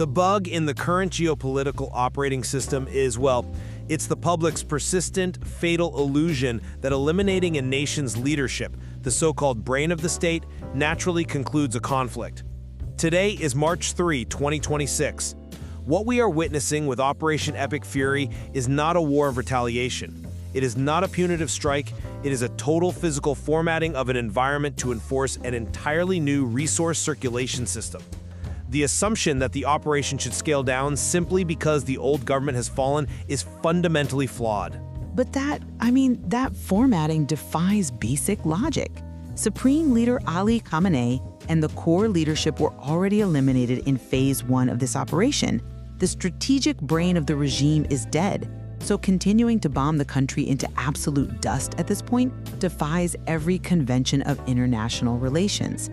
The bug in the current geopolitical operating system is, well, it's the public's persistent, fatal illusion that eliminating a nation's leadership, the so-called brain of the state, naturally concludes a conflict. Today is March 3, 2026. What we are witnessing with Operation Epic Fury is not a war of retaliation. It is not a punitive strike. It is a total physical formatting of an environment to enforce an entirely new resource circulation system. The assumption that the operation should scale down simply because the old government has fallen is fundamentally flawed. But that formatting defies basic logic. Supreme Leader Ali Khamenei and the core leadership were already eliminated in Phase 1 of this operation. The strategic brain of the regime is dead. So continuing to bomb the country into absolute dust at this point defies every convention of international relations.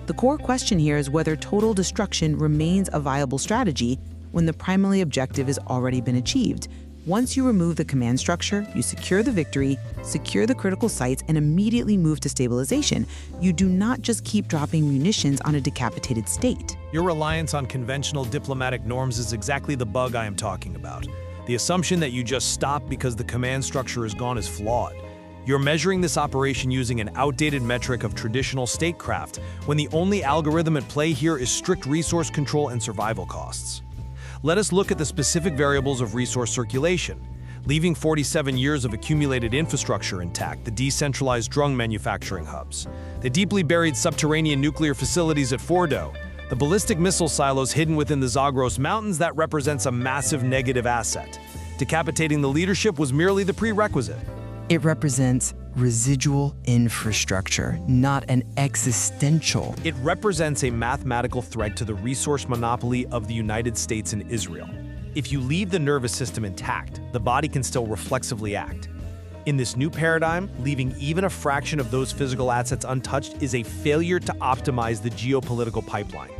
The core question here is whether total destruction remains a viable strategy when the primary objective has already been achieved. Once you remove the command structure, you secure the victory, secure the critical sites, and immediately move to stabilization. You do not just keep dropping munitions on a decapitated state. Your reliance on conventional diplomatic norms is exactly the bug I am talking about. The assumption that you just stop because the command structure is gone is flawed. You're measuring this operation using an outdated metric of traditional statecraft, when the only algorithm at play here is strict resource control and survival costs. Let us look at the specific variables of resource circulation. Leaving 47 years of accumulated infrastructure intact, the decentralized drone manufacturing hubs, the deeply buried subterranean nuclear facilities at Fordo, the ballistic missile silos hidden within the Zagros Mountains, that represents a massive negative asset. Decapitating the leadership was merely the prerequisite. It represents residual infrastructure, not an existential. It represents a mathematical threat to the resource monopoly of the United States and Israel. If you leave the nervous system intact, the body can still reflexively act. In this new paradigm, leaving even a fraction of those physical assets untouched is a failure to optimize the geopolitical pipeline.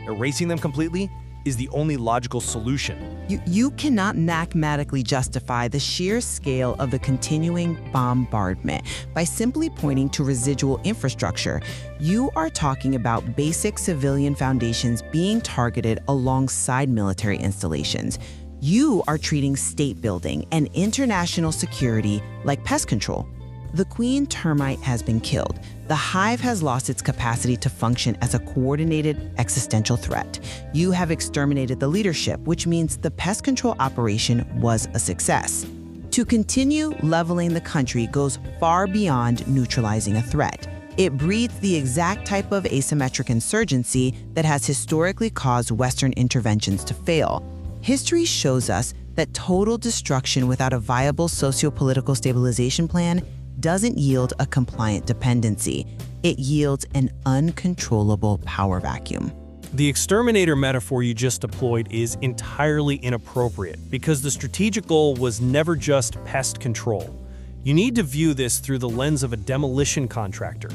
Erasing them completely is the only logical solution. You cannot mathematically justify the sheer scale of the continuing bombardment by simply pointing to residual infrastructure. You are talking about basic civilian foundations being targeted alongside military installations. You are treating state building and international security like pest control. The queen termite has been killed. The hive has lost its capacity to function as a coordinated existential threat. You have exterminated the leadership, which means the pest control operation was a success. To continue leveling the country goes far beyond neutralizing a threat. It breeds the exact type of asymmetric insurgency that has historically caused Western interventions to fail. History shows us that total destruction without a viable socio-political stabilization plan doesn't yield a compliant dependency. It yields an uncontrollable power vacuum. The exterminator metaphor you just deployed is entirely inappropriate because the strategic goal was never just pest control. You need to view this through the lens of a demolition contractor.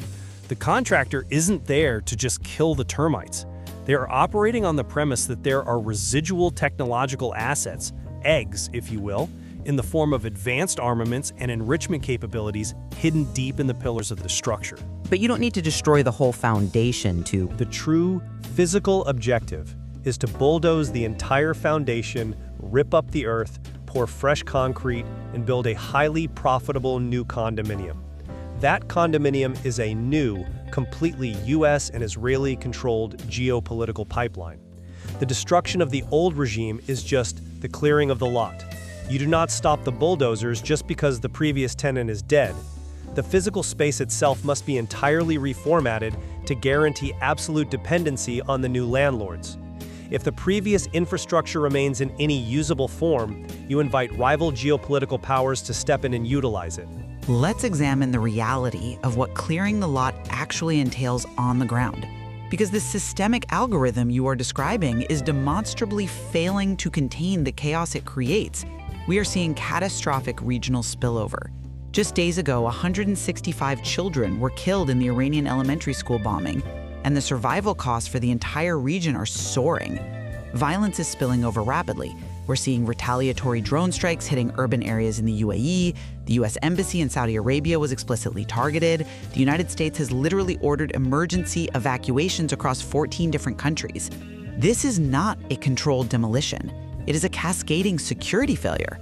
The contractor isn't there to just kill the termites. They are operating on the premise that there are residual technological assets, eggs, if you will, in the form of advanced armaments and enrichment capabilities hidden deep in the pillars of the structure. But you don't need to destroy the whole foundation to... The true physical objective is to bulldoze the entire foundation, rip up the earth, pour fresh concrete, and build a highly profitable new condominium. That condominium is a new, completely US and Israeli-controlled geopolitical pipeline. The destruction of the old regime is just the clearing of the lot. You do not stop the bulldozers just because the previous tenant is dead. The physical space itself must be entirely reformatted to guarantee absolute dependency on the new landlords. If the previous infrastructure remains in any usable form, you invite rival geopolitical powers to step in and utilize it. Let's examine the reality of what clearing the lot actually entails on the ground. Because the systemic algorithm you are describing is demonstrably failing to contain the chaos it creates. We are seeing catastrophic regional spillover. Just days ago, 165 children were killed in the Iranian elementary school bombing, and the survival costs for the entire region are soaring. Violence is spilling over rapidly. We're seeing retaliatory drone strikes hitting urban areas in the UAE. The US Embassy in Saudi Arabia was explicitly targeted. The United States has literally ordered emergency evacuations across 14 different countries. This is not a controlled demolition. It is a cascading security failure.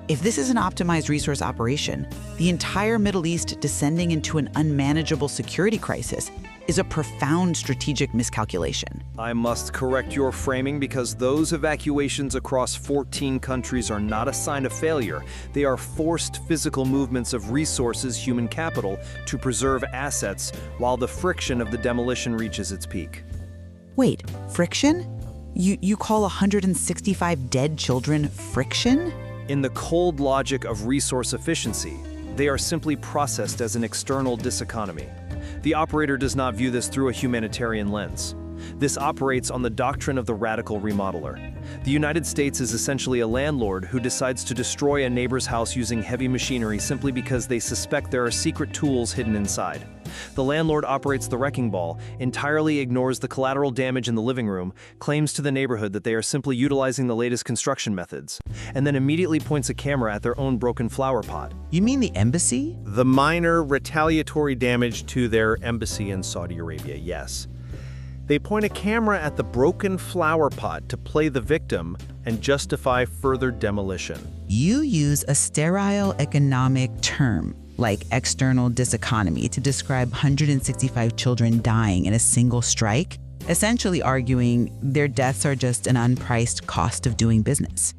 If this is an optimized resource operation, the entire Middle East descending into an unmanageable security crisis is a profound strategic miscalculation. I must correct your framing because those evacuations across 14 countries are not a sign of failure. They are forced physical movements of resources, human capital, to preserve assets while the friction of the demolition reaches its peak. Wait, friction? You call 165 dead children friction? In the cold logic of resource efficiency, they are simply processed as an external diseconomy. The operator does not view this through a humanitarian lens. This operates on the doctrine of the radical remodeler. The United States is essentially a landlord who decides to destroy a neighbor's house using heavy machinery simply because they suspect there are secret tools hidden inside. The landlord operates the wrecking ball, entirely ignores the collateral damage in the living room, claims to the neighborhood that they are simply utilizing the latest construction methods, and then immediately points a camera at their own broken flower pot. You mean the embassy? The minor retaliatory damage to their embassy in Saudi Arabia, yes. They point a camera at the broken flower pot to play the victim and justify further demolition. You use a sterile economic term, like external diseconomy, to describe 165 children dying in a single strike, essentially arguing their deaths are just an unpriced cost of doing business.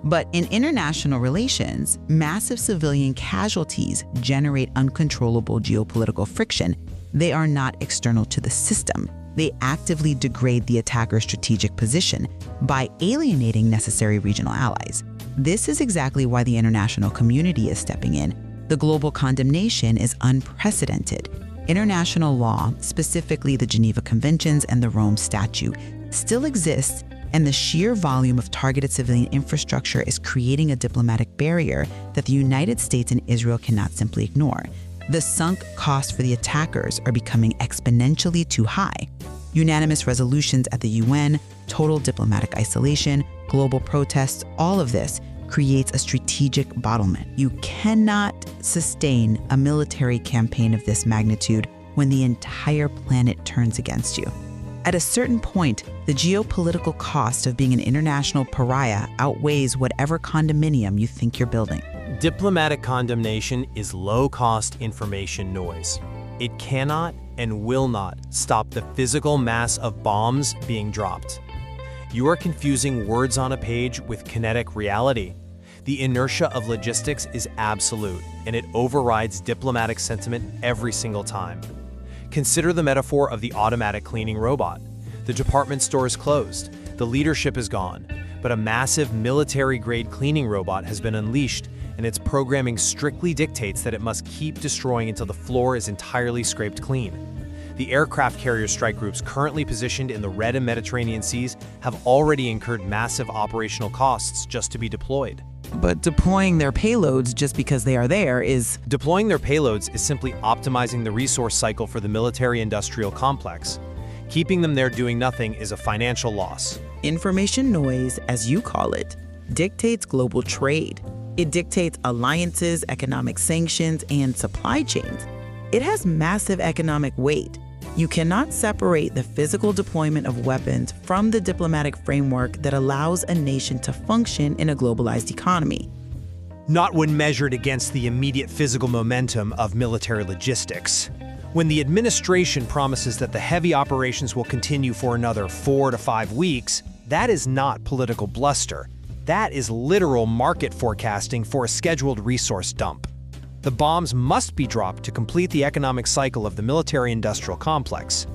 But in international relations, massive civilian casualties generate uncontrollable geopolitical friction. They are not external to the system. They actively degrade the attacker's strategic position by alienating necessary regional allies. This is exactly why the international community is stepping in. The global condemnation is unprecedented. International law, specifically the Geneva Conventions and the Rome Statute, still exists, and the sheer volume of targeted civilian infrastructure is creating a diplomatic barrier that the United States and Israel cannot simply ignore. The sunk costs for the attackers are becoming exponentially too high. Unanimous resolutions at the UN, total diplomatic isolation, global protests, all of this creates a strategic bottleneck. You cannot sustain a military campaign of this magnitude when the entire planet turns against you. At a certain point, the geopolitical cost of being an international pariah outweighs whatever condominium you think you're building. Diplomatic condemnation is low-cost information noise. It cannot and will not stop the physical mass of bombs being dropped. You are confusing words on a page with kinetic reality. The inertia of logistics is absolute, and it overrides diplomatic sentiment every single time. Consider the metaphor of the automatic cleaning robot. The department store is closed, the leadership is gone, but a massive military-grade cleaning robot has been unleashed, and its programming strictly dictates that it must keep destroying until the floor is entirely scraped clean. The aircraft carrier strike groups currently positioned in the Red and Mediterranean seas have already incurred massive operational costs just to be deployed. But deploying their payloads just because they are there is... Deploying their payloads is simply optimizing the resource cycle for the military-industrial complex. Keeping them there doing nothing is a financial loss. Information noise, as you call it, dictates global trade. It dictates alliances, economic sanctions, and supply chains. It has massive economic weight. You cannot separate the physical deployment of weapons from the diplomatic framework that allows a nation to function in a globalized economy. Not when measured against the immediate physical momentum of military logistics. When the administration promises that the heavy operations will continue for another 4 to 5 weeks, that is not political bluster. That is literal market forecasting for a scheduled resource dump. The bombs must be dropped to complete the economic cycle of the military-industrial complex.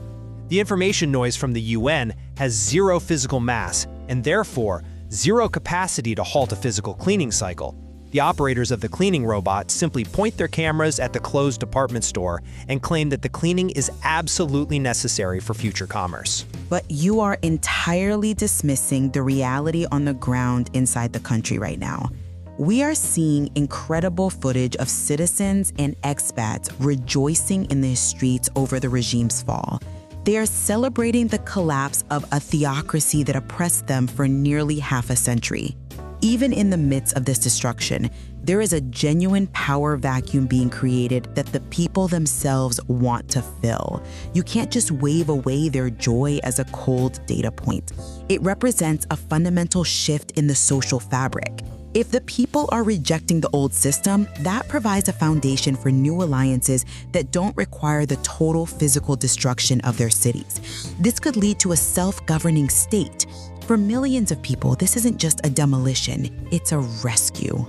The information noise from the UN has zero physical mass and therefore zero capacity to halt a physical cleaning cycle. The operators of the cleaning robot simply point their cameras at the closed department store and claim that the cleaning is absolutely necessary for future commerce. But you are entirely dismissing the reality on the ground inside the country right now. We are seeing incredible footage of citizens and expats rejoicing in the streets over the regime's fall. They are celebrating the collapse of a theocracy that oppressed them for nearly half a century. Even in the midst of this destruction, There is a genuine power vacuum being created that the people themselves want to fill. You can't just wave away their joy as a cold data point. It represents a fundamental shift in the social fabric. If the people are rejecting the old system, that provides a foundation for new alliances that don't require the total physical destruction of their cities. This could lead to a self-governing state. For millions of people, this isn't just a demolition, it's a rescue.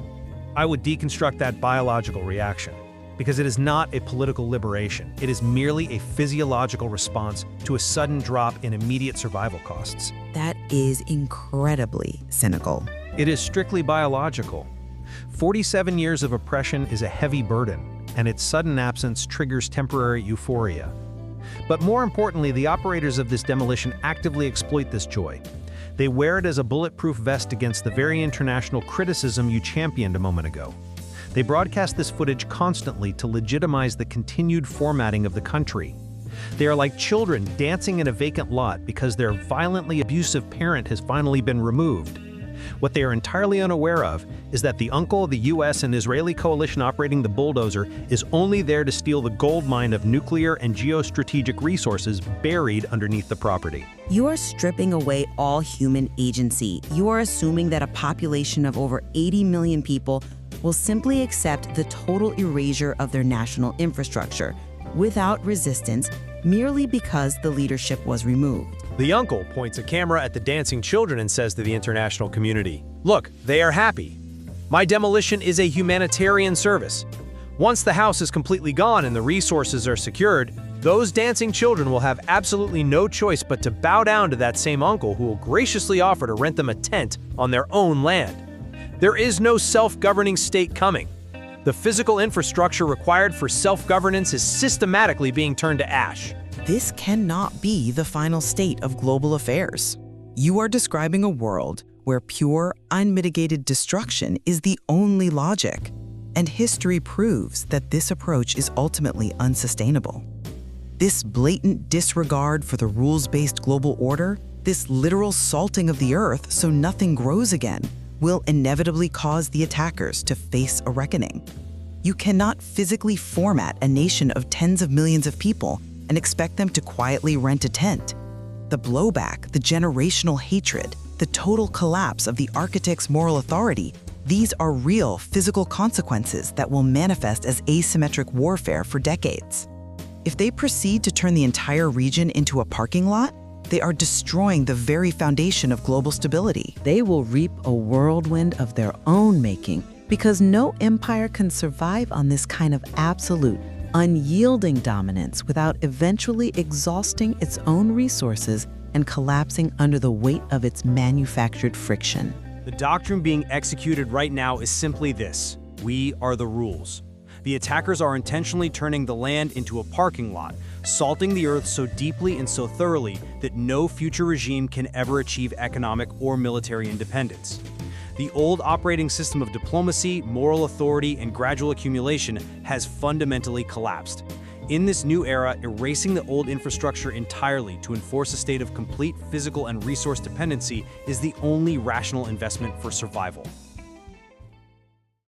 I would deconstruct that biological reaction, because it is not a political liberation. It is merely a physiological response to a sudden drop in immediate survival costs. That is incredibly cynical. It is strictly biological. 47 years of oppression is a heavy burden, and its sudden absence triggers temporary euphoria. But more importantly, the operators of this demolition actively exploit this joy. They wear it as a bulletproof vest against the very international criticism you championed a moment ago. They broadcast this footage constantly to legitimize the continued formatting of the country. They are like children dancing in a vacant lot because their violently abusive parent has finally been removed. What they are entirely unaware of is that the uncle of the US and Israeli coalition operating the bulldozer is only there to steal the gold mine of nuclear and geostrategic resources buried underneath the property. You are stripping away all human agency. You are assuming that a population of over 80 million people will simply accept the total erasure of their national infrastructure without resistance merely because the leadership was removed. The uncle points a camera at the dancing children and says to the international community, "Look, they are happy. My demolition is a humanitarian service. Once the house is completely gone and the resources are secured, those dancing children will have absolutely no choice but to bow down to that same uncle who will graciously offer to rent them a tent on their own land. There is no self-governing state coming. The physical infrastructure required for self-governance is systematically being turned to ash." This cannot be the final state of global affairs. You are describing a world where pure, unmitigated destruction is the only logic, and history proves that this approach is ultimately unsustainable. This blatant disregard for the rules-based global order, this literal salting of the earth so nothing grows again, will inevitably cause the attackers to face a reckoning. You cannot physically format a nation of tens of millions of people and expect them to quietly rent a tent. The blowback, the generational hatred, the total collapse of the architect's moral authority, these are real physical consequences that will manifest as asymmetric warfare for decades. If they proceed to turn the entire region into a parking lot, they are destroying the very foundation of global stability. They will reap a whirlwind of their own making because no empire can survive on this kind of absolute, unyielding dominance without eventually exhausting its own resources and collapsing under the weight of its manufactured friction. The doctrine being executed right now is simply this: we are the rules. The attackers are intentionally turning the land into a parking lot, salting the earth so deeply and so thoroughly that no future regime can ever achieve economic or military independence. The old operating system of diplomacy, moral authority, and gradual accumulation has fundamentally collapsed. In this new era, erasing the old infrastructure entirely to enforce a state of complete physical and resource dependency is the only rational investment for survival.